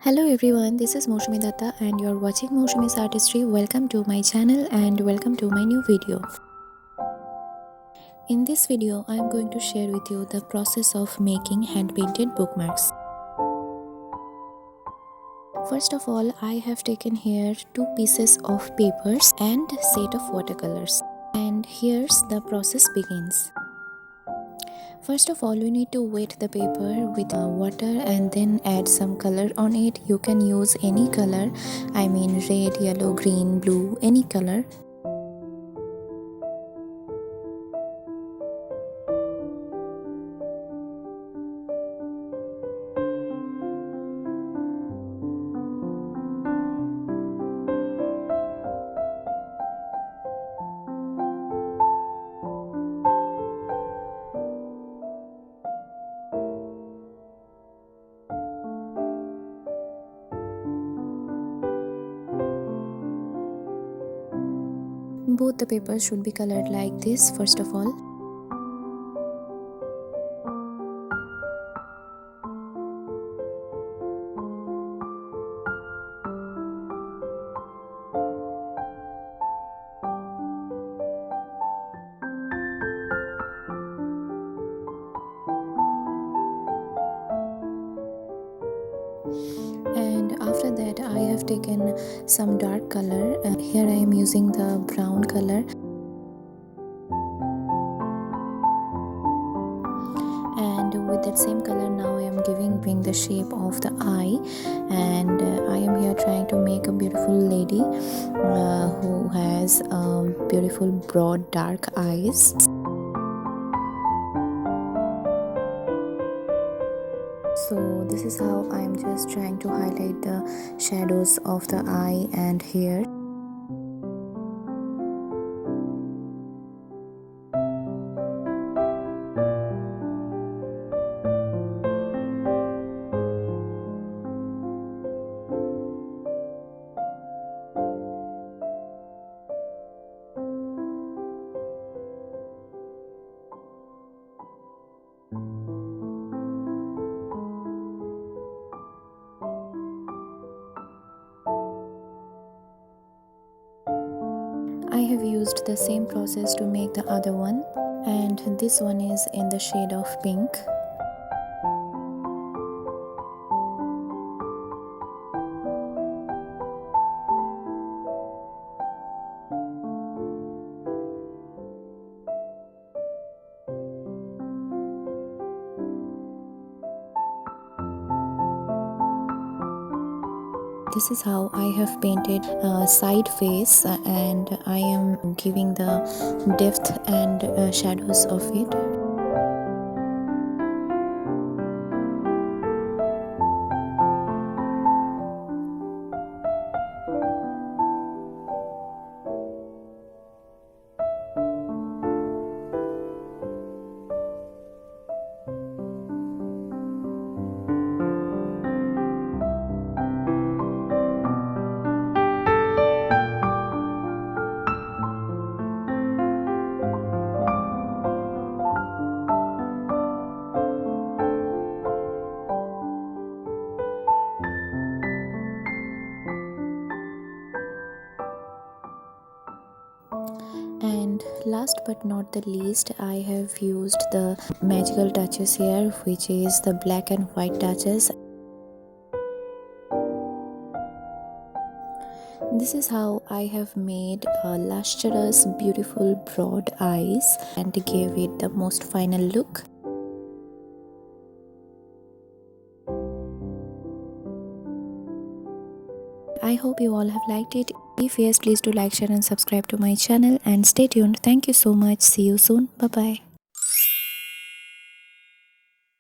Hello everyone, this is Mousumi and you're watching MOUSUMI'S Artistry. Welcome to my channel and welcome to my new video. In this video, I'm going to share with you the process of making hand-painted bookmarks. First of all, I have taken here 2 pieces of papers and set of watercolors. And here's the process begins. First of all, we need to wet the paper with water and then add some color on it. You can use any color, I mean red, yellow, green, blue, any color. Both the papers should be colored like this first of all. And after that I have taken some dark color. Here I am using the brown color, and with that same color now I am giving the shape of the eye, and I am here trying to make a beautiful lady who has beautiful broad dark eyes. So this is how I am just trying to highlight the shadows of the eye and hair. I have used the same process to make the other one, and this one is in the shade of pink. This is how I have painted side face, and I am giving the depth and shadows of it. And last but not the least, I have used the magical touches here, which is the black and white touches. This is how I have made a lustrous, beautiful broad eyes and gave it the most final look. I hope you all have liked it. If yes, please do like, share and subscribe to my channel, and stay tuned. Thank you so much. See you soon. Bye bye.